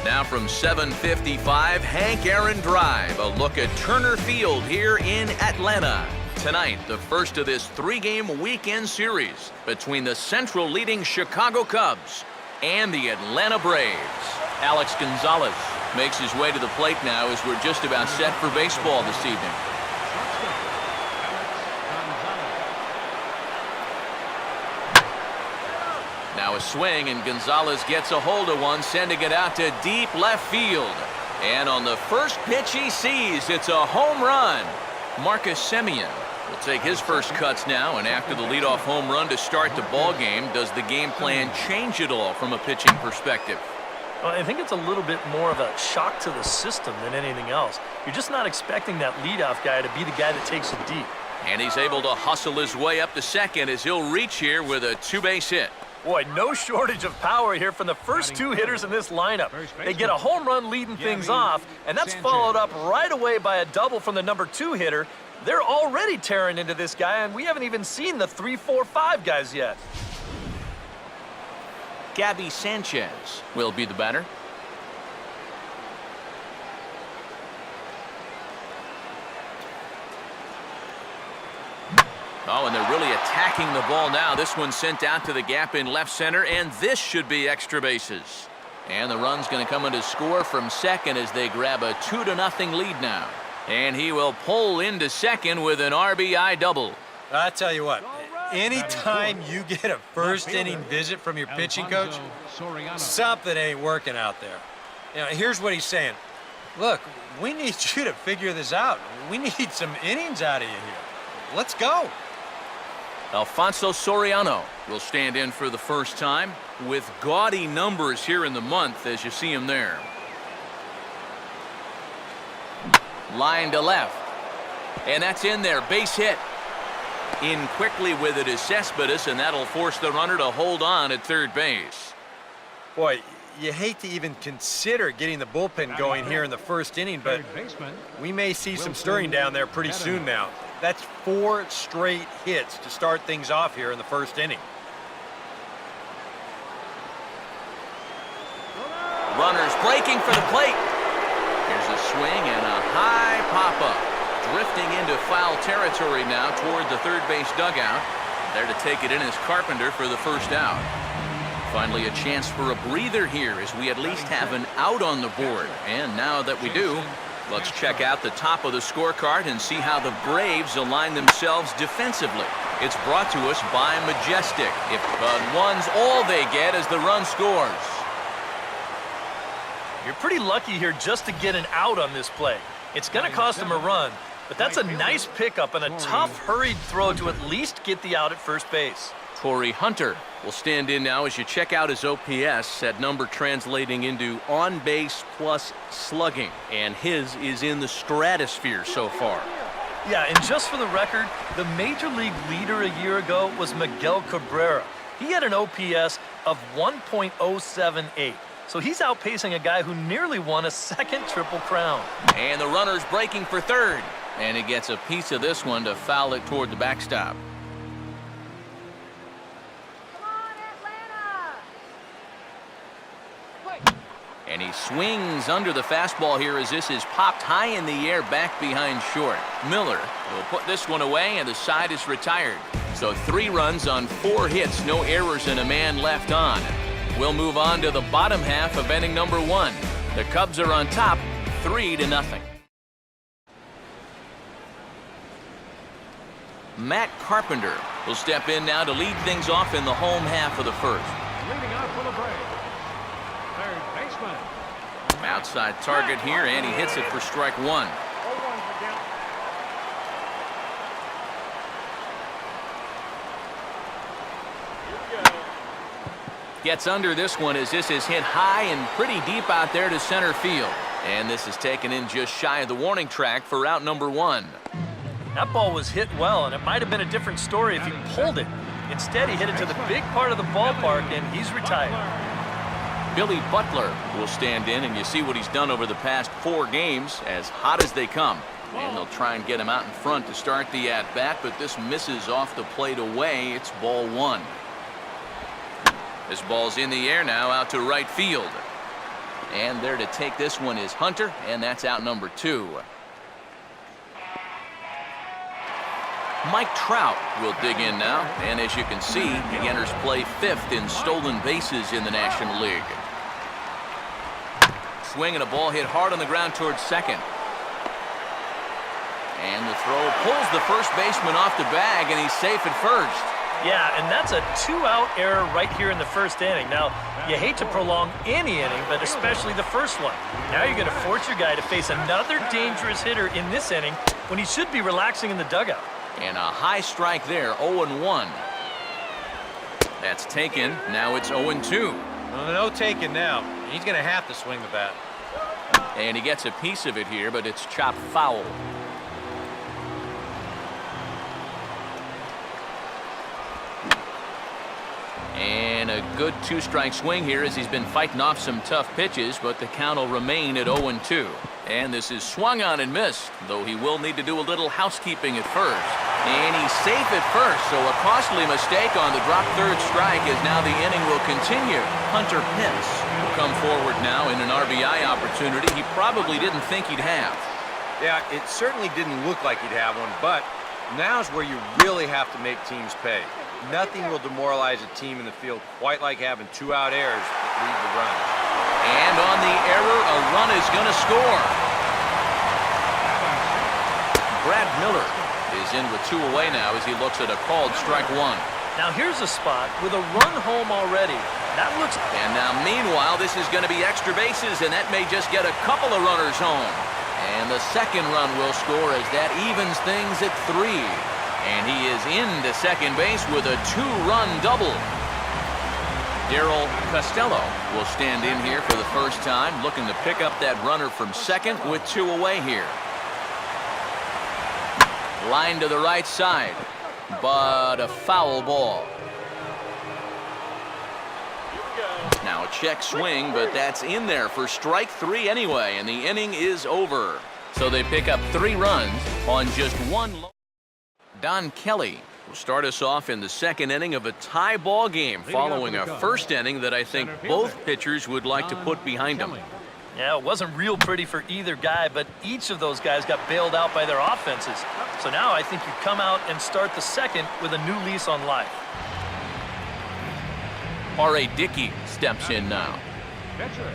Now from 755, Hank Aaron Drive. A look at Turner Field here in Atlanta. Tonight, the first of this three-game weekend series between the Central leading Chicago Cubs and the Atlanta Braves. Alex Gonzalez makes his way to the plate now as we're just about set for baseball this evening. Now a swing, and Gonzalez gets a hold of one, sending it out to deep left field. And on the first pitch he sees, it's a home run. Marcus Semien will take his first cuts now, and after the leadoff home run to start the ball game, does the game plan change at all from a pitching perspective? Well, I think it's a little bit more of a shock to the system than anything else. You're just not expecting that leadoff guy to be the guy that takes it deep. And he's able to hustle his way up to second as he'll reach here with a two-base hit. Boy, no shortage of power here from the first two hitters in this lineup. They get a home run leading things off, and that's followed up right away by a double from the number 2 hitter. They're already tearing into this guy, and we haven't even seen the 3, 4, 5 guys yet. Gabby Sanchez will be the batter. Oh, and they're really attacking the ball now. This one sent out to the gap in left center, and this should be extra bases. And the run's going to come in to score from second as they grab a 2-0 lead now. And he will pull into second with an RBI double. I tell you what, anytime you get a first inning visit from your pitching coach, something ain't working out there. You know, here's what he's saying. Look, we need you to figure this out. We need some innings out of you here. Let's go. Alfonso Soriano will stand in for the first time with gaudy numbers here in the month as you see him there. Line to left. And that's in there. Base hit. In quickly with it is Cespedes, and that'll force the runner to hold on at third base. Boy, you hate to even consider getting the bullpen going here in the first inning, but we may see some stirring down there pretty soon now. That's 4 straight hits to start things off here in the first inning. Runners breaking for the plate. Here's a swing and a high pop-up. Drifting into foul territory now toward the third base dugout. There to take it in is Carpenter for the first out. Finally a chance for a breather here as we at least have an out on the board. And now that we do, let's check out the top of the scorecard and see how the Braves align themselves defensively. It's brought to us by Majestic. If one's all they get as the run scores. You're pretty lucky here just to get an out on this play. It's going to cost them a run, but that's a nice pickup and a tough, hurried throw to at least get the out at first base. Torrey Hunter will stand in now as you check out his OPS, that number translating into on base plus slugging, and his is in the stratosphere so far. Yeah, and just for the record, the major league leader a year ago was Miguel Cabrera. He had an OPS of 1.078. So he's outpacing a guy who nearly won a second Triple Crown. And the runner's breaking for third, and he gets a piece of this one to foul it toward the backstop. And he swings under the fastball here as this is popped high in the air back behind short. Miller will put this one away, and the side is retired. So 3 runs on 4 hits, no errors, and a man left on. We'll move on to the bottom half of inning number 1. The Cubs are on top, 3-0. Matt Carpenter will step in now to lead things off in the home half of the first. Leading off for the Braves, third baseman. Outside target here, and he hits it for strike 1. Gets under this one as this is hit high and pretty deep out there to center field. And this is taken in just shy of the warning track for out number 1. That ball was hit well, and it might have been a different story if he pulled it. Instead, he hit it to the big part of the ballpark, and he's retired. Billy Butler will stand in, and you see what he's done over the past 4 games, as hot as they come. And they'll try and get him out in front to start the at-bat, but this misses off the plate away. It's ball 1. This ball's in the air now out to right field. And there to take this one is Hunter, and that's out number 2. Mike Trout will dig in now, and as you can see, he enters play 5th in stolen bases in the National League. Swing and a ball hit hard on the ground towards second. And the throw pulls the first baseman off the bag, and he's safe at first. Yeah, and that's a 2-out error right here in the first inning. Now, you hate to prolong any inning, but especially the first one. Now you're going to force your guy to face another dangerous hitter in this inning when he should be relaxing in the dugout. And a high strike there, 0-1. That's taken. Now it's 0-2. Well, no taking now. He's going to have to swing the bat. And he gets a piece of it here, but it's chopped foul. And a good 2-strike swing here as he's been fighting off some tough pitches, but the count will remain at 0-2. And this is swung on and missed, though he will need to do a little housekeeping at first. And he's safe at first, so a costly mistake on the drop third strike as now the inning will continue. Hunter Pence will come forward now in an RBI opportunity he probably didn't think he'd have. Yeah, it certainly didn't look like he'd have one, but now's where you really have to make teams pay. Nothing will demoralize a team in the field quite like having 2-out errors that lead to runs. And on the error, a run is going to score. Brad Miller is in with 2 away now as he looks at a called strike 1. Now here's a spot with a run home already. That looks... And now meanwhile, this is going to be extra bases, and that may just get a couple of runners home. And the second run will score as that evens things at 3. And he is into second base with a 2-run double. Darryl Costello will stand in here for the first time, looking to pick up that runner from second with 2 away here. Line to the right side, but a foul ball. Now a check swing, but that's in there for strike 3 anyway, and the inning is over. So they pick up 3 runs on just 1. Don Kelly will start us off in the second inning of a tie ball game following a first inning that I think both pitchers would like to put behind them. Yeah, it wasn't real pretty for either guy, but each of those guys got bailed out by their offenses. So now I think you come out and start the second with a new lease on life. R.A. Dickey steps in now. Pitcher,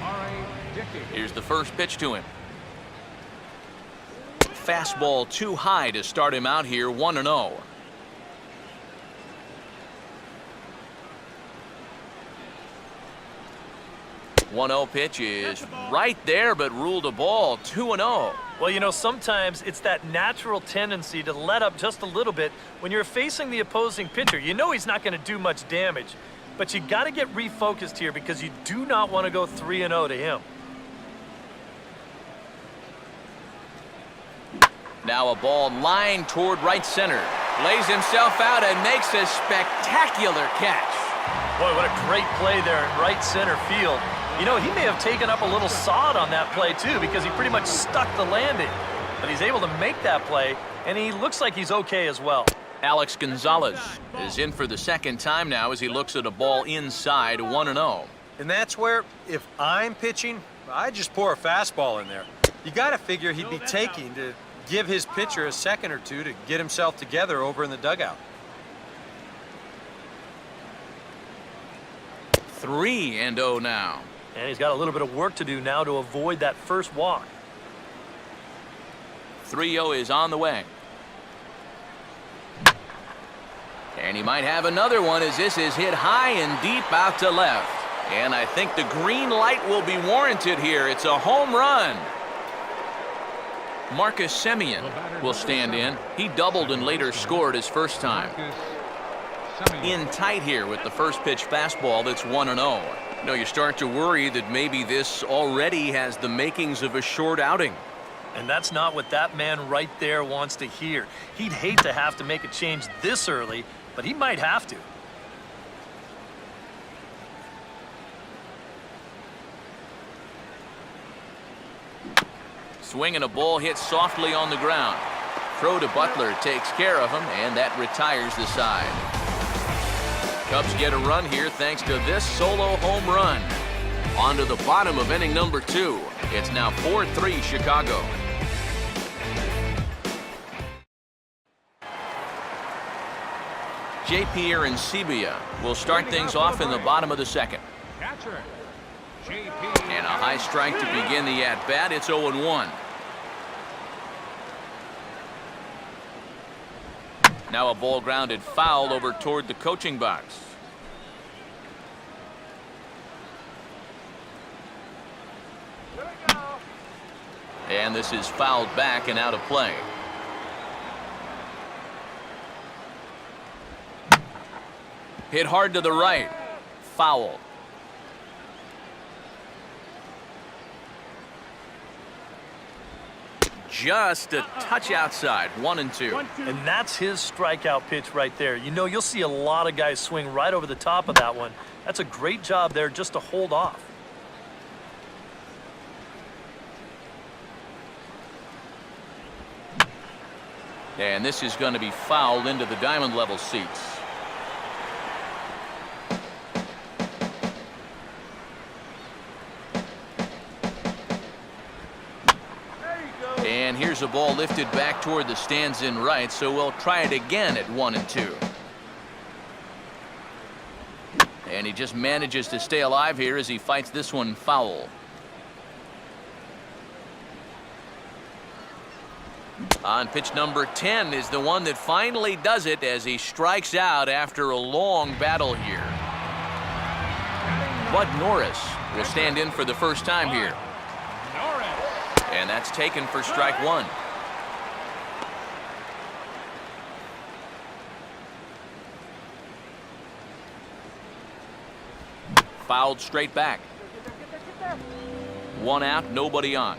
R.A. Dickey. Here's the first pitch to him. Fastball too high to start him out here, 1-0. One-0 pitch is right there, but ruled a ball, 2-0. Well, you know, sometimes it's that natural tendency to let up just a little bit when you're facing the opposing pitcher. You know he's not going to do much damage, but you got to get refocused here because you do not want to go 3-0 to him. Now a ball lined toward right center. Lays himself out and makes a spectacular catch. Boy, what a great play there in right center field. You know, he may have taken up a little sod on that play, too, because he pretty much stuck the landing. But he's able to make that play, and he looks like he's okay as well. Alex Gonzalez is in for the second time now as he looks at a ball inside, 1-0. And that's where, if I'm pitching, I just pour a fastball in there. You got to figure he'd be taking to give his pitcher a second or two to get himself together over in the dugout. 3-0 now. And he's got a little bit of work to do now to avoid that first walk. 3-0 is on the way. And he might have another one as this is hit high and deep out to left. And I think the green light will be warranted here. It's a home run. Marcus Semien will stand in. He doubled and later scored his first time. In tight here with the first pitch fastball that's 1-0. You know, you start to worry that maybe this already has the makings of a short outing. And that's not what that man right there wants to hear. He'd hate to have to make a change this early, but he might have to. Swing and a ball hit softly on the ground. Throw to Butler takes care of him, and that retires the side. Cubs get a run here thanks to this solo home run. On to the bottom of inning number 2. It's now 4-3 Chicago. J.P. Arancibia will start things off in the bottom of the second. Catcher, J.P. And a high strike to begin the at-bat. It's 0-1. Now a ball grounded foul over toward the coaching box. And this is fouled back and out of play. Hit hard to the right. Foul. Just a touch outside. 1-2. And that's his strikeout pitch right there. You know, you'll see a lot of guys swing right over the top of that one. That's a great job there just to hold off. And this is going to be fouled into the diamond level seats. And here's a ball lifted back toward the stands in right, so we'll try it again at 1-2. And he just manages to stay alive here as he fights this one foul. On pitch number 10 is the one that finally does it as he strikes out after a long battle here. Bud Norris will stand in for the first time here. And that's taken for strike 1. Fouled straight back. 1 out, nobody on.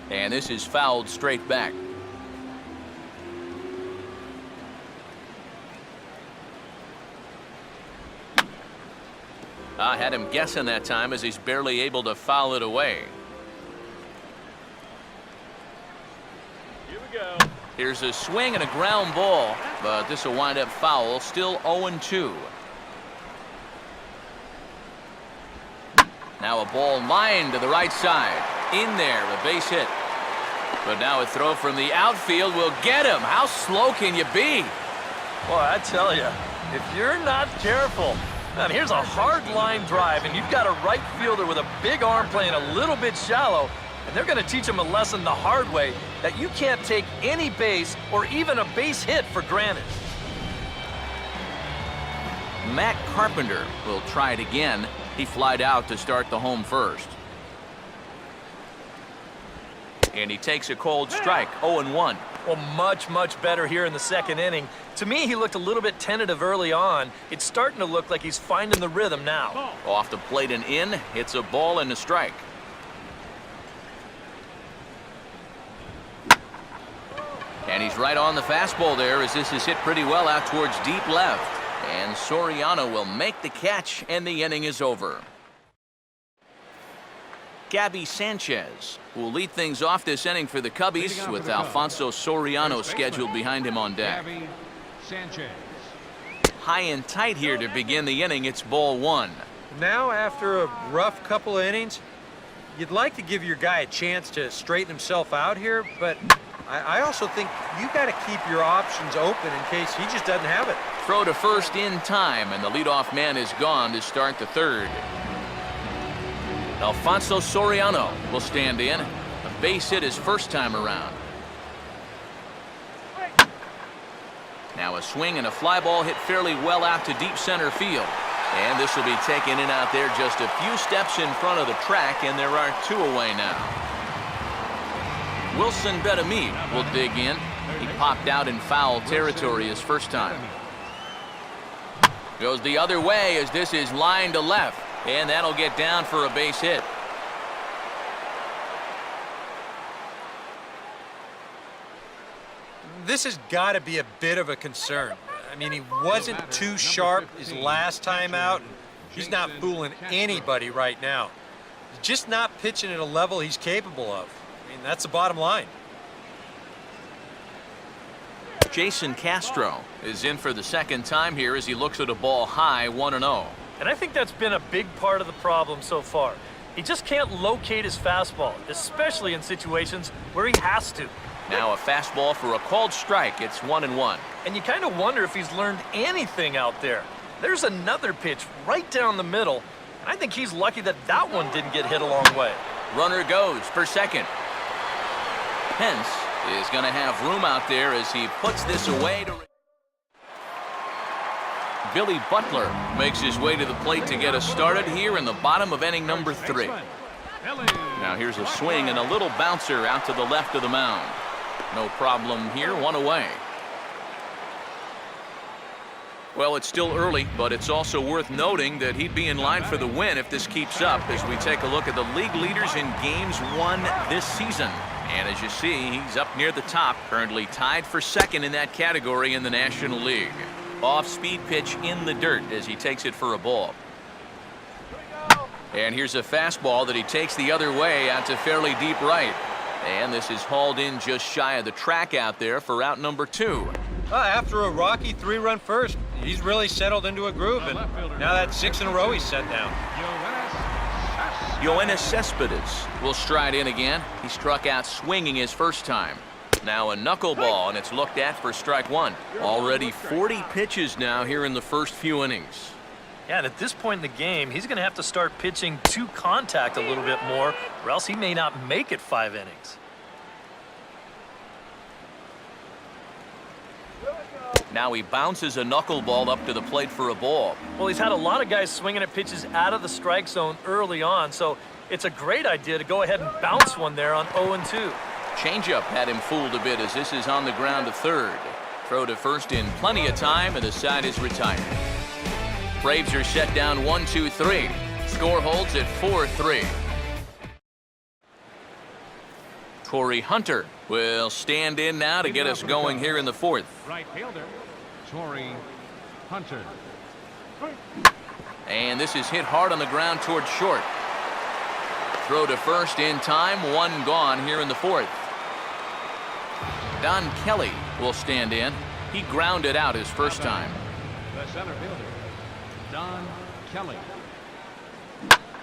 And this is fouled straight back. I had him guessing that time as he's barely able to foul it away. Here we go. Here's a swing and a ground ball, but this will wind up foul. Still 0-2. Now a ball lined to the right side. In there, a base hit. But now a throw from the outfield will get him. How slow can you be? Boy, I tell you, if you're not careful. Now, here's a hard line drive, and you've got a right fielder with a big arm playing a little bit shallow, and they're going to teach him a lesson the hard way that you can't take any base or even a base hit for granted. Matt Carpenter will try it again. He flied out to start the home first. And he takes a cold strike, 0-1. Well, much better here in the second inning. To me, he looked a little bit tentative early on. It's starting to look like he's finding the rhythm now. Off the plate and in. It's a ball and a strike. And he's right on the fastball there as this is hit pretty well out towards deep left. And Soriano will make the catch, and the inning is over. Gabby Sanchez will lead things off this inning for the Cubbies with Alfonso Soriano scheduled behind him on deck. Gabby Sanchez. High and tight here to begin the inning. It's ball 1. Now, after a rough couple of innings, you'd like to give your guy a chance to straighten himself out here, but I also think you got to keep your options open in case he just doesn't have it. Throw to first in time, and the leadoff man is gone to start the third. Alfonso Soriano will stand in. A base hit his first time around. Now a swing and a fly ball hit fairly well out to deep center field. And this will be taken in out there just a few steps in front of the track, and there are 2 away now. Wilson Betamit will dig in. He popped out in foul territory his first time. Goes the other way as this is lined to left. And that'll get down for a base hit. This has got to be a bit of a concern. I mean, he wasn't too sharp his last time out. He's not fooling anybody right now. He's just not pitching at a level he's capable of. I mean, that's the bottom line. Jason Castro is in for the second time here as he looks at a ball high 1-0. And I think that's been a big part of the problem so far. He just can't locate his fastball, especially in situations where he has to. Now a fastball for a called strike. It's 1-1. And you kind of wonder if he's learned anything out there. There's another pitch right down the middle. And I think he's lucky that that one didn't get hit a long way. Runner goes for second. Pence is going to have room out there as he puts this away to... Billy Butler makes his way to the plate to get us started here in the bottom of inning number 3. Now here's a swing and a little bouncer out to the left of the mound. No problem here, 1 away. Well, it's still early, but it's also worth noting that he'd be in line for the win if this keeps up as we take a look at the league leaders in games won this season. And as you see, he's up near the top, currently tied for second in that category in the National League. Off-speed pitch in the dirt as he takes it for a ball. And here's a fastball that he takes the other way out to fairly deep right. And this is hauled in just shy of the track out there for out number 2. After a rocky 3-run first, he's really settled into a groove, and now that's 6 in a row he's set down. Yoenis Cespedes will stride in again. He struck out swinging his first time. Now a knuckleball, and it's looked at for strike 1. Already 40 pitches now here in the first few innings. Yeah, and at this point in the game, he's going to have to start pitching to contact a little bit more, or else he may not make it 5 innings. Now he bounces a knuckleball up to the plate for a ball. Well, he's had a lot of guys swinging at pitches out of the strike zone early on, so it's a great idea to go ahead and bounce one there on 0-2. Changeup had him fooled a bit as this is on the ground to third. Throw to first in plenty of time, and the side is retired. Braves are set down 1-2-3. Score holds at 4-3. Corey Hunter will stand in now to get us going here in the 4th. Right fielder, Corey Hunter. And this is hit hard on the ground toward short. Throw to first in time, 1 gone here in the 4th. Don Kelly will stand in. He grounded out his first time. The center fielder, Don Kelly.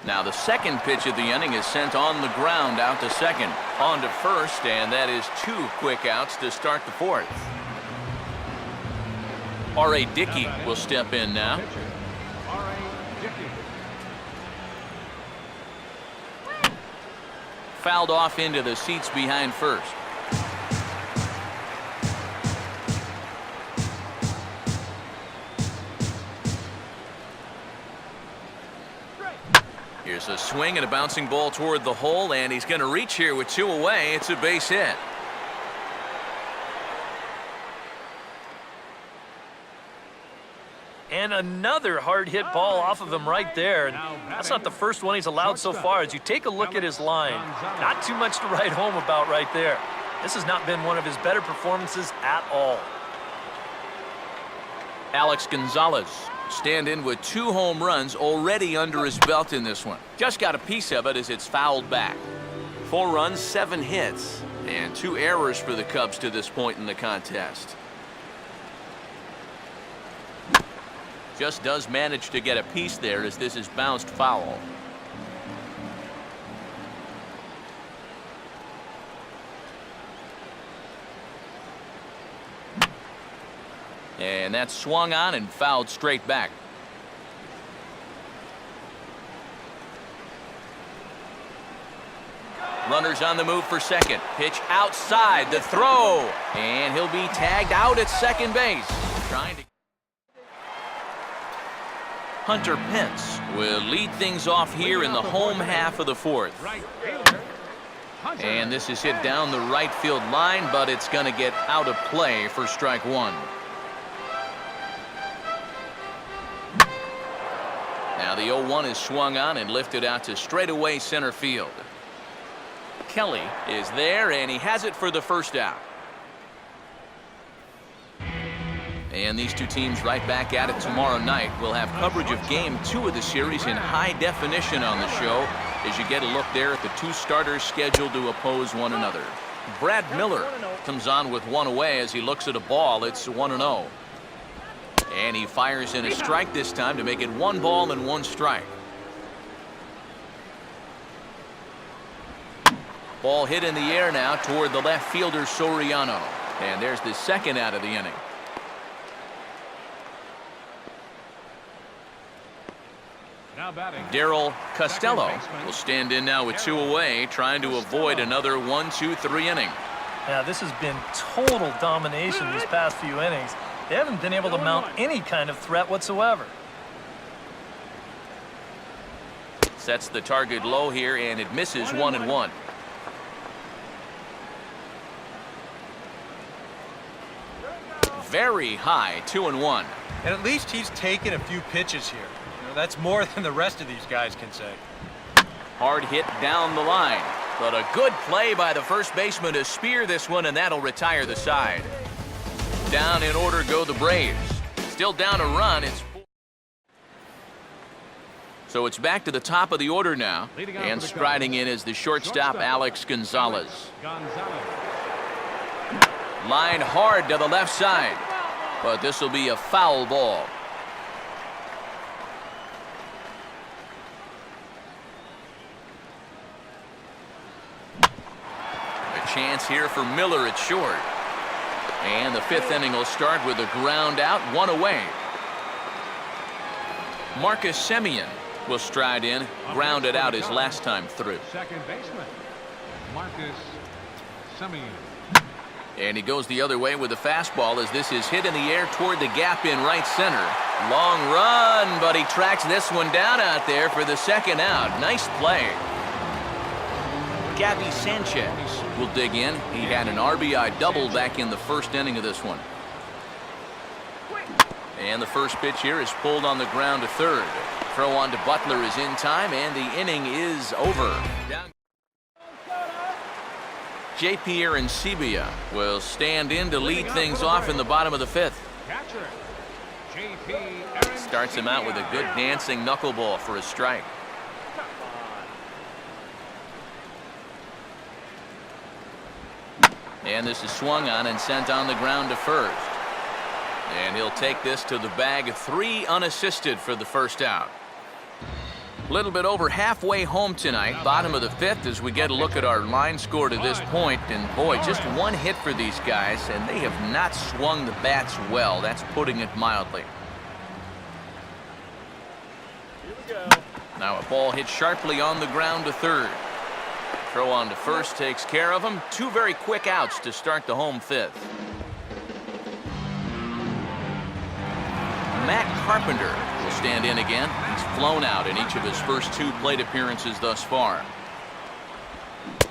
Now the second pitch of the inning is sent on the ground out to second. On to first, and that is 2 quick outs to start the 4th. R.A. Dickey will step in now. R.A. Dickey. Fouled off into the seats behind first. Here's a swing and a bouncing ball toward the hole, and he's going to reach here with 2 away. It's a base hit. And another hard hit ball off of him right there. And that's not the first one he's allowed so far. As you take a look at his line, not too much to write home about right there. This has not been one of his better performances at all. Alex Gonzalez stand in with 2 home runs already under his belt in this one. Just got a piece of it as it's fouled back. 4 runs, 7 hits, and 2 errors for the Cubs to this point in the contest. Just does manage to get a piece there as this is bounced foul. And that's swung on and fouled straight back. Runners on the move for second. Pitch outside, the throw. And he'll be tagged out at second base. Trying to... Hunter Pence will lead things off here in the home half of the 4th. Right fielder, Hunter. And this is hit down the right field line, but it's going to get out of play for strike 1. Now the 0-1 is swung on and lifted out to straightaway center field. Kelly is there, and he has it for the first out. And these 2 teams right back at it tomorrow night. We'll have coverage of Game 2 of the series in high definition on the show as you get a look there at the 2 starters scheduled to oppose one another. Brad Miller comes on with one away as he looks at a ball. It's 1-0. And he fires in a strike this time to make it 1 ball and 1 strike. Ball hit in the air now toward the left fielder Soriano. And there's the second out of the inning. Now batting. Darryl Costello will stand in now with 2 away, trying to avoid another 1-2-3 inning. Yeah, this has been total domination these past few innings. They haven't been able to mount any kind of threat whatsoever. Sets the target low here, and it misses 1-1. Very high, 2-1. And at least he's taken a few pitches here. That's more than the rest of these guys can say. Hard hit down the line, but a good play by the first baseman to spear this one, and that'll retire the side. Down in order go the Braves. Still down a run. So it's back to the top of the order now, and striding in is the shortstop Alex Gonzalez. Line hard to the left side, but this will be a foul ball. Chance here for Miller at short. And the 5th inning will start with a ground out, 1 away. Marcus Semien will stride in, grounded out his last time through. Second baseman, Marcus Semien. And he goes the other way with a fastball as this is hit in the air toward the gap in right center. Long run, but he tracks this one down out there for the second out. Nice play. Gabby Sanchez will dig in. He had an RBI double back in the first inning of this one. And the first pitch here is pulled on the ground to third. Throw on to Butler is in time, and the inning is over. J.P. Arancibia will stand in to lead things off in the bottom of the 5th. Catcher, J.P. Starts him out with a good dancing knuckleball for a strike. And this is swung on and sent on the ground to first. And he'll take this to the bag. 3 unassisted for the first out. A little bit over halfway home tonight, bottom of the 5th, as we get a look at our line score to this point. And boy, just 1 hit for these guys, and they have not swung the bats well. That's putting it mildly. Now a ball hit sharply on the ground to third. Throw on to first takes care of him. 2 very quick outs to start the home 5th. Matt Carpenter will stand in again. He's flown out in each of his first 2 plate appearances thus far.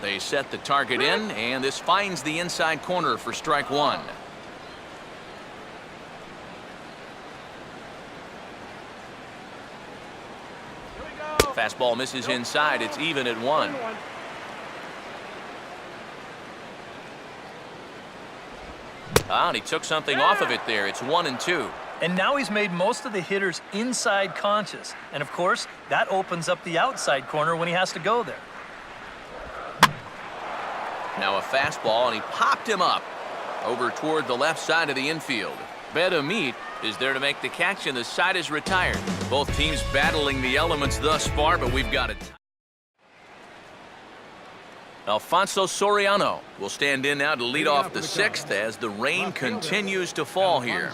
They set the target in, and this finds the inside corner for strike 1. Fastball misses inside. It's even at 1. And he took something off of it there. It's 1-2. And now he's made most of the hitters inside conscious. And of course, that opens up the outside corner when he has to go there. Now a fastball, and he popped him up over toward the left side of the infield. Bedamit is there to make the catch, and the side is retired. Both teams battling the elements thus far, but we've got it. Alfonso Soriano will stand in now to lead off the 6th as the rain continues to fall here.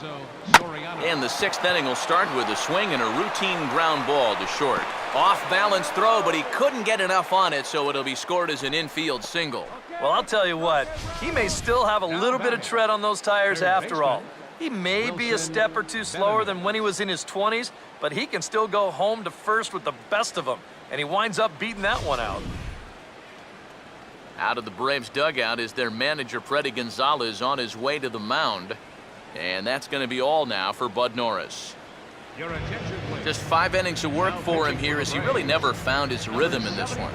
And the 6th inning will start with a swing and a routine ground ball to short. Off-balance throw, but he couldn't get enough on it, so it'll be scored as an infield single. Well, I'll tell you what, he may still have a little bit of tread on those tires after all. He may be a step or 2 slower than when he was in his 20s, but he can still go home to first with the best of them, and he winds up beating that one out. Out of the Braves dugout is their manager, Freddie Gonzalez, on his way to the mound. And that's going to be all now for Bud Norris. Your attention, please. Just 5 innings of work for him here as he really never found his rhythm in this one.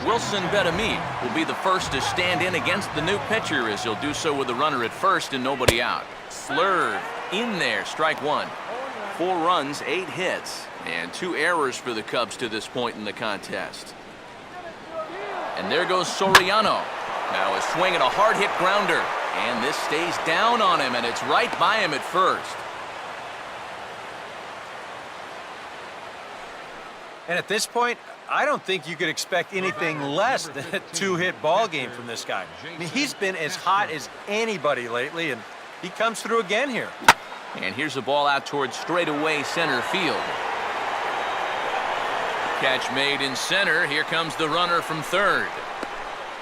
Wilson Bedamit will be the first to stand in against the new pitcher as he'll do so with a runner at first and nobody out. Slurve in there, strike 1. 4 runs, 8 hits, and 2 errors for the Cubs to this point in the contest. And there goes Soriano. Now a swing and a hard hit grounder. And this stays down on him, and it's right by him at first. And at this point, I don't think you could expect anything less than a two-hit ball game from this guy. I mean, he's been as hot as anybody lately, and he comes through again here. And here's the ball out towards straightaway center field. Catch made in center. Here comes the runner from third.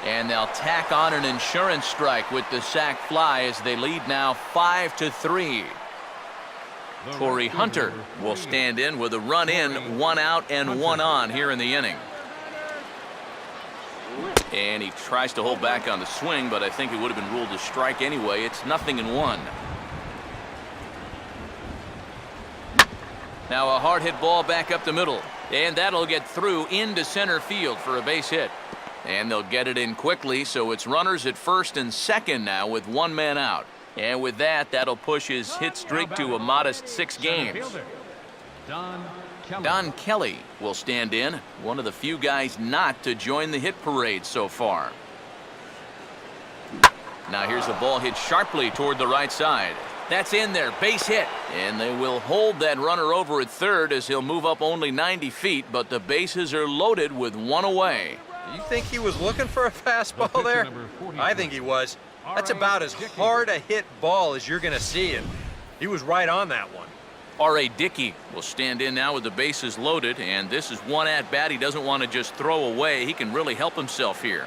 And they'll tack on an insurance strike with the sac fly as they lead now 5-3. Torrey Hunter will stand in with a run in, 1 out and 1 on here in the inning. And he tries to hold back on the swing, but I think it would have been ruled a strike anyway. It's 0-1. Now a hard hit ball back up the middle, and that'll get through into center field for a base hit. And they'll get it in quickly, so it's runners at first and second now with 1 man out. And with that, that'll push his hit streak to a modest 6 games. Don Kelly will stand in, one of the few guys not to join the hit parade so far. Now here's a ball hit sharply toward the right side. That's in there, base hit. And they will hold that runner over at third as he'll move up only 90 feet, but the bases are loaded with 1 away. You think he was looking for a fastball there? I think he was. That's about as hard a hit ball as you're going to see, and he was right on that one. R.A. Dickey will stand in now with the bases loaded, and this is one at-bat he doesn't want to just throw away. He can really help himself here.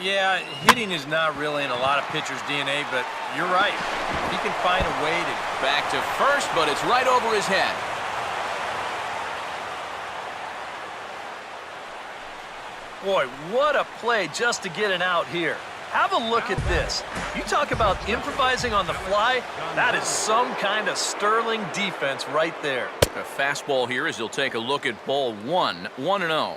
Yeah, hitting is not really in a lot of pitchers' DNA, but you're right. He can find a way to... Back to first, but it's right over his head. Boy, what a play just to get an out here. Have a look at this. You talk about improvising on the fly, that is some kind of sterling defense right there. A fastball here as he'll take a look at ball 1, 1-0.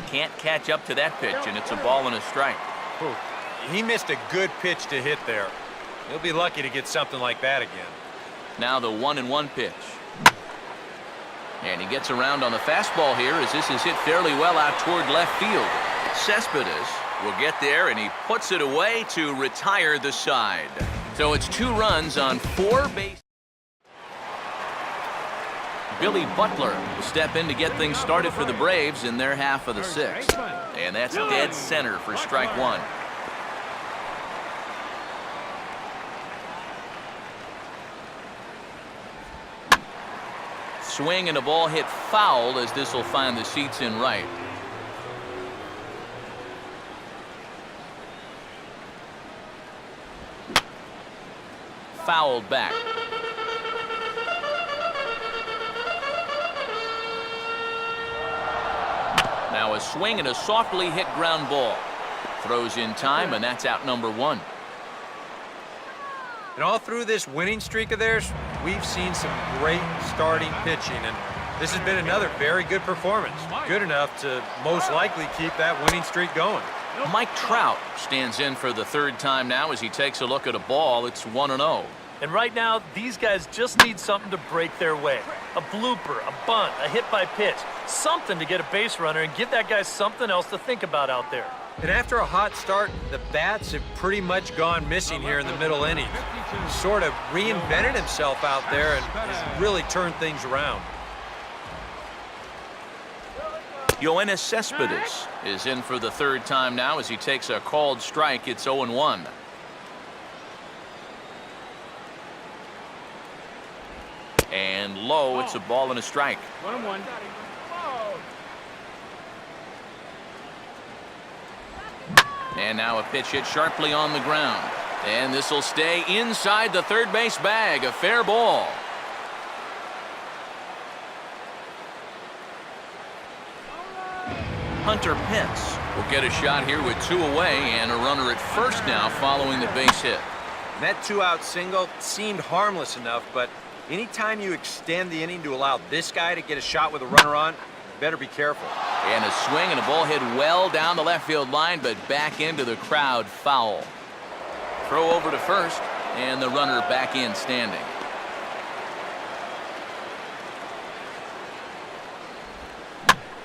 Can't catch up to that pitch, and it's a ball and a strike. He missed a good pitch to hit there. He'll be lucky to get something like that again. Now the 1-1 pitch. And he gets around on the fastball here as this is hit fairly well out toward left field. Cespedes will get there, and he puts it away to retire the side. So it's 2 runs on 4 bases. Billy Butler will step in to get things started for the Braves in their half of the 6th. And that's dead center for strike 1. Swing and a ball hit foul as this will find the seats in right. Fouled back. Now a swing and a softly hit ground ball. Throws in time, and that's out number 1. And all through this winning streak of theirs, we've seen some great starting pitching, and this has been another very good performance. Good enough to most likely keep that winning streak going. Mike Trout stands in for the 3rd time now as he takes a look at a ball. It's 1-0. And right now, these guys just need something to break their way. A blooper, a bunt, a hit by pitch, something to get a base runner and give that guy something else to think about out there. And after a hot start, the bats have pretty much gone missing here in the middle innings. He sort of reinvented himself out there and has really turned things around. Yoenis Cespedes is in for the 3rd time now as he takes a called strike. It's 0-1. And low, it's a ball and a strike. 1-1. And now a pitch hit sharply on the ground. And this will stay inside the third base bag. A fair ball. Hunter Pence will get a shot here with 2 away and a runner at first now following the base hit. And that 2-out single seemed harmless enough, but anytime you extend the inning to allow this guy to get a shot with a runner on, you better be careful. And a swing and a ball hit well down the left field line, but back into the crowd, foul. Throw over to first, and the runner back in standing.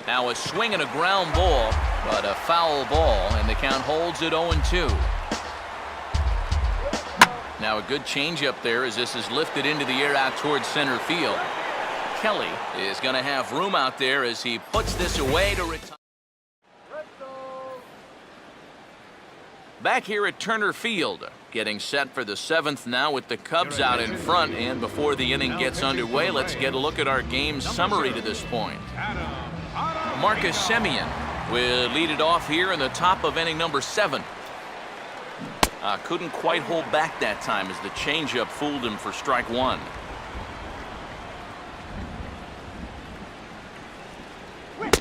Now a swing and a ground ball, but a foul ball, and the count holds at 0-2. Now a good changeup there as this is lifted into the air out towards center field. Kelly is going to have room out there as he puts this away to retire. Back here at Turner Field, getting set for the 7th now with the Cubs out in front. And before the inning gets underway, let's get a look at our game summary to this point. Marcus Semien will lead it off here in the top of inning number 7. Couldn't quite hold back that time as the changeup fooled him for strike 1.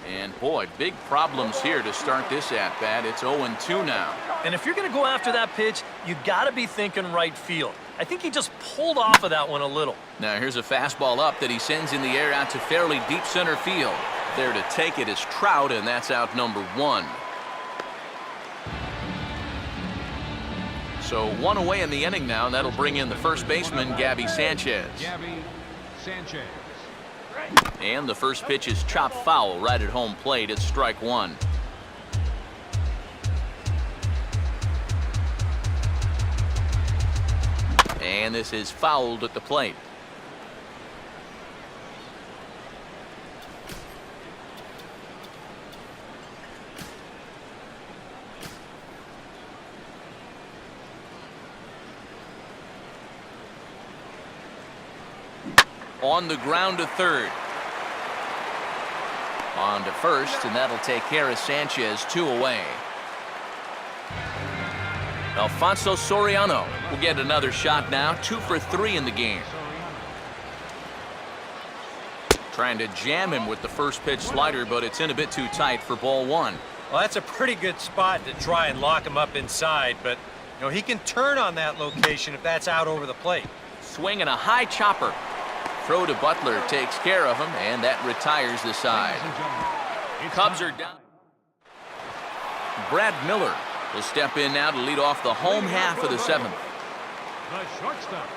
And boy, big problems here to start this at bat. It's 0-2 now. And if you're going to go after that pitch, you got to be thinking right field. I think he just pulled off of that one a little. Now here's a fastball up that he sends in the air out to fairly deep center field. There to take it is Trout, and that's out number 1. So 1 away in the inning now, and that'll bring in the first baseman, Gabby Sanchez. And the first pitch is chopped foul right at home plate. It's strike 1. And this is fouled at the plate. On the ground to third. On to first, and that'll take care of Sanchez. 2 away. Alfonso Soriano will get another shot now. 2 for 3 in the game. Trying to jam him with the first pitch slider, but it's in a bit too tight for ball 1. Well, that's a pretty good spot to try and lock him up inside, but he can turn on that location if that's out over the plate. Swing and a high chopper. Throw to Butler takes care of him, and that retires the side. Cubs are down. Brad Miller will step in now to lead off the home half of the 7th. The shortstop.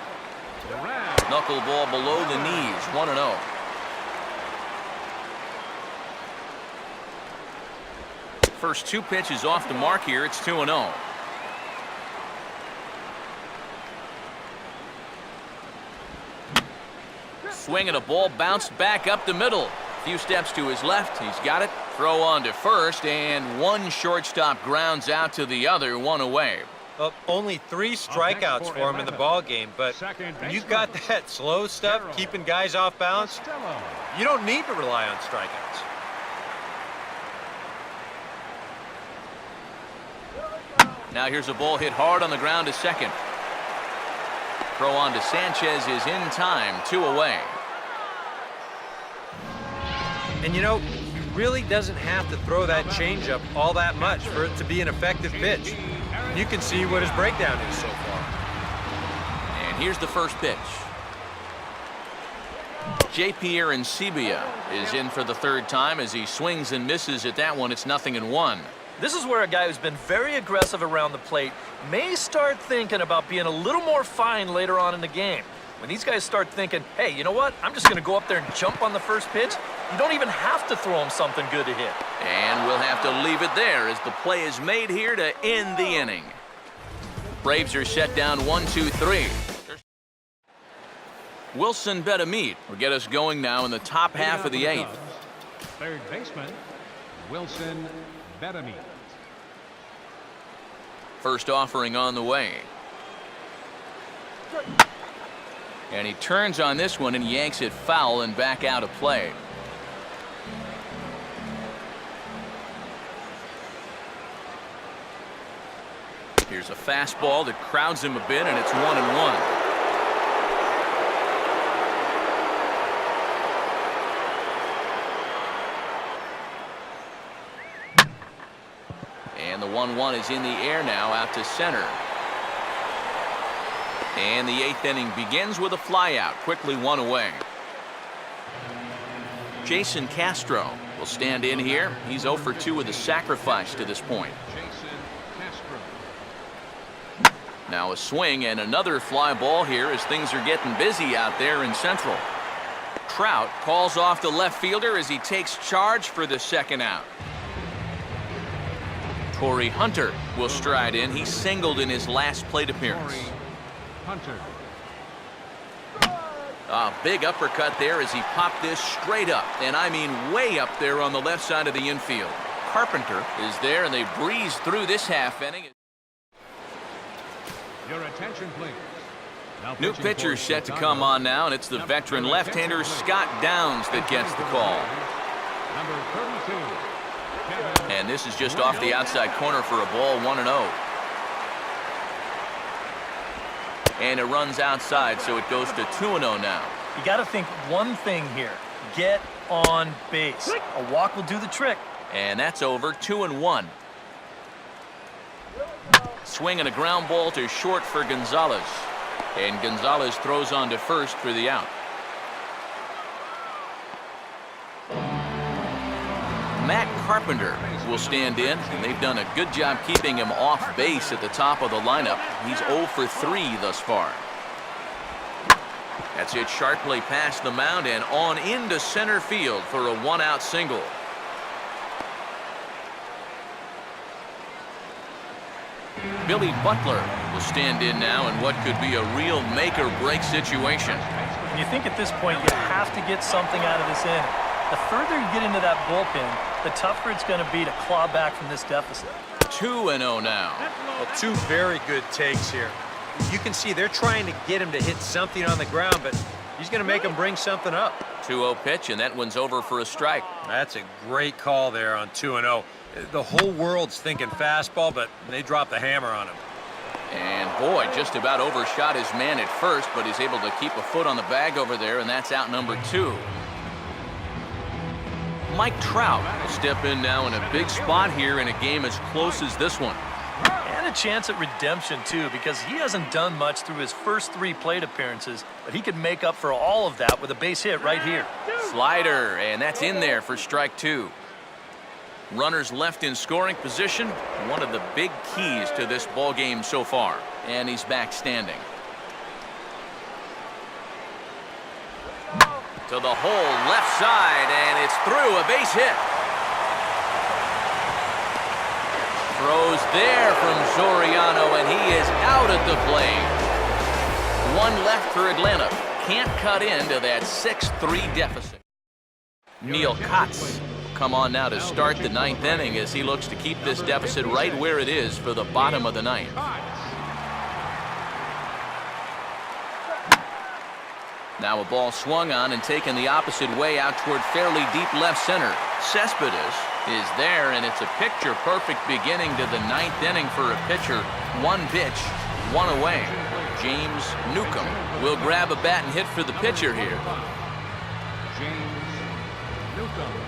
Knuckleball below the knees, 1-0. First 2 pitches off the mark here. It's 2-0. Swing and a ball bounced back up the middle. A few steps to his left. He's got it. Throw on to first, and one shortstop grounds out to the other. 1 away. Only 3 strikeouts for him in the ball game, but when you've got that slow stuff, keeping guys off balance, you don't need to rely on strikeouts. Now here's a ball hit hard on the ground to second. Throw on to Sanchez is in time. 2 away. And he really doesn't have to throw that changeup all that much for it to be an effective pitch. You can see what his breakdown is so far. And here's the first pitch. J.P. Arancibia is in for the 3rd time as he swings and misses at that one. It's 0-1. This is where a guy who's been very aggressive around the plate may start thinking about being a little more fine later on in the game. When these guys start thinking, hey, you know what? I'm just going to go up there and jump on the first pitch. You don't even have to throw him something good to hit. And we'll have to leave it there as the play is made here to end the inning. Braves are set down 1-2-3. Wilson Betamit will get us going now in the top half of the 8th. Third baseman, Wilson Betamit. First offering on the way. And he turns on this one and yanks it foul and back out of play. Here's a fastball that crowds him a bit, and it's 1-1. And the 1-1 is in the air now out to center. And the 8th inning begins with a flyout. Quickly 1 away. Jason Castro will stand in here. He's 0 for 2 with a sacrifice to this point. Now a swing and another fly ball here as things are getting busy out there in Central. Trout calls off the left fielder as he takes charge for the second out. Torrey Hunter will stride in. He singled in his last plate appearance. Hunter. A big uppercut there as he popped this straight up, and I mean way up there on the left side of the infield. Carpenter is there, and they breeze through this half inning. Your attention, please. Now New pitching pitcher for set to Chicago. come on now, and it's the Number veteran 32, left-hander Scott Downs that gets the call. Number 32. Kevin. And this is just off the outside corner for a ball, 1-0. And it runs outside, so it goes to 2-0 now. You got to think one thing here. Get on base. A walk will do the trick. And that's over, 2-1. Swing and a ground ball to short for Gonzalez. And Gonzalez throws on to first for the out. Matt Carpenter will stand in, and they've done a good job keeping him off base at the top of the lineup. He's 0 for 3 thus far. That's hit sharply past the mound and on into center field for a one-out single. Billy Butler will stand in now in what could be a real make-or-break situation. And you think at this point you have to get something out of this inning. The further you get into that bullpen, the tougher it's going to be to claw back from this deficit. 2-0 now. Well, two very good takes here. You can see they're trying to get him to hit something on the ground, but he's going to make him bring something up. 2-0 pitch, and that one's over for a strike. That's a great call there on 2-0. The whole world's thinking fastball, but they dropped the hammer on him. And boy, just about overshot his man at first, but he's able to keep a foot on the bag over there, and that's out number 2. Mike Trout will step in now in a big spot here in a game as close as this one. And a chance at redemption, too, because he hasn't done much through his first 3 plate appearances, but he could make up for all of that with a base hit right here. Slider, and that's in there for strike 2. Runners left in scoring position, one of the big keys to this ball game so far. And he's back standing. To the hole left side, and it's through, a base hit. Throws there from Soriano, and he is out at the plate. One left for Atlanta. Can't cut into that 6-3 deficit. Neil Kotz come on now to start the 9th inning as he looks to keep this deficit right where it is for the bottom of the 9th. Now a ball swung on and taken the opposite way out toward fairly deep left center. Cespedes is there, and it's a picture-perfect beginning to the 9th inning for a pitcher. 1 pitch, 1 away. James Newcomb will grab a bat and hit for the pitcher here. James Newcomb.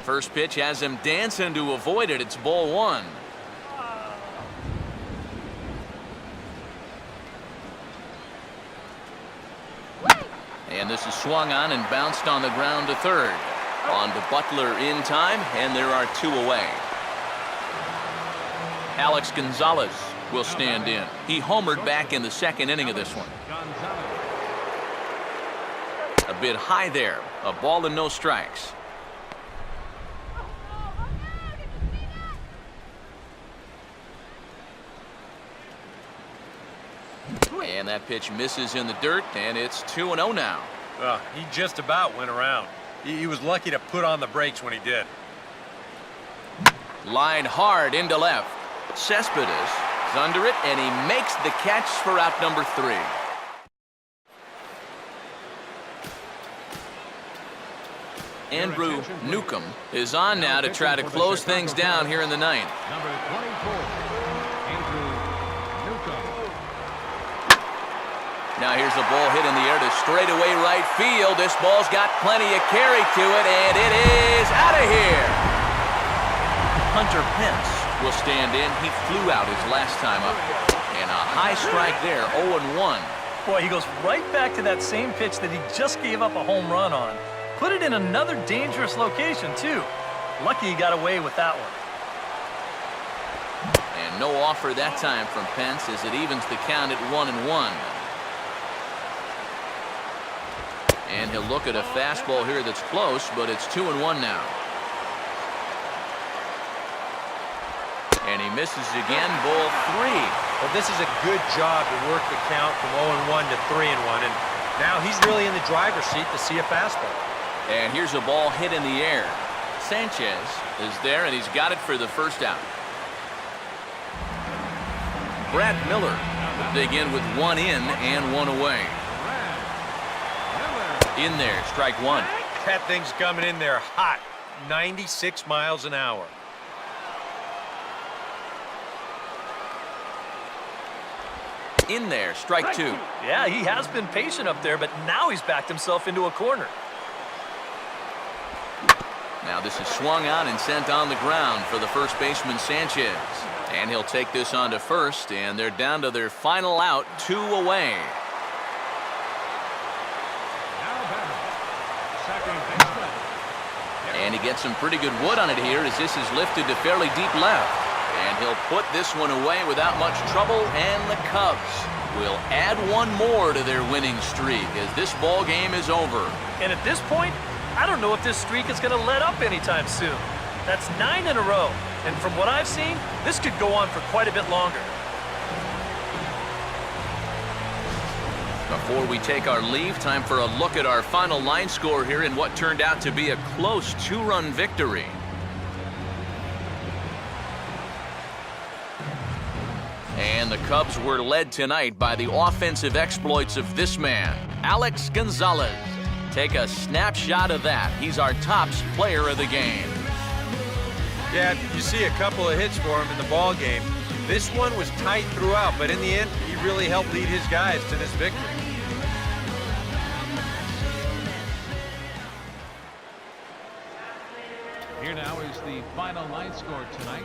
First pitch has him dancing to avoid it. It's ball 1. And this is swung on and bounced on the ground to third. On to Butler in time, and there are 2 away. Alex Gonzalez will stand in. He homered back in the 2nd inning of this one. A bit high there. A ball and no strikes. And that pitch misses in the dirt, and it's 2-0 now. He just about went around. He was lucky to put on the brakes when he did. Line hard into left. Cespedes is under it, and he makes the catch for out number 3. Andrew Newcomb is on now to try to close things down here in the 9th. Number 24, Andrew Newcomb. Now here's a ball hit in the air to straightaway right field. This ball's got plenty of carry to it, and it is out of here. Hunter Pence will stand in. He flew out his last time up. And a high strike there, 0-1. Boy, he goes right back to that same pitch that he just gave up a home run on. Put it in another dangerous location, too. Lucky he got away with that one. And No offer that time from Pence as it evens the count at 1-1. And he'll look at a fastball here that's close, but it's 2-1 now. And he misses again, ball 3. Well, this is a good job to work the count from 0-1 to 3-1, and now he's really in the driver's seat to see a fastball. And here's a ball hit in the air. Sanchez is there, and he's got it for the first out. Brad Miller will dig in with 1 in and 1 away. In there, strike 1. That thing's coming in there hot, 96 miles an hour. In there, strike 2. Yeah, he has been patient up there, but now he's backed himself into a corner. Now this is swung on and sent on the ground for the first baseman, Sanchez. And he'll take this on to first, and they're down to their final out, 2 away. And he gets some pretty good wood on it here as this is lifted to fairly deep left. And he'll put this one away without much trouble, and the Cubs will add 1 more to their winning streak as this ball game is over. And at this point, I don't know if this streak is going to let up anytime soon. That's 9 in a row. And from what I've seen, this could go on for quite a bit longer. Before we take our leave, time for a look at our final line score here in what turned out to be a close 2-run victory. And the Cubs were led tonight by the offensive exploits of this man, Alex Gonzalez. Take a snapshot of that. He's our tops player of the game. Yeah, you see a couple of hits for him in the ball game. This one was tight throughout, but in the end, he really helped lead his guys to this victory. Here now is the final line score tonight.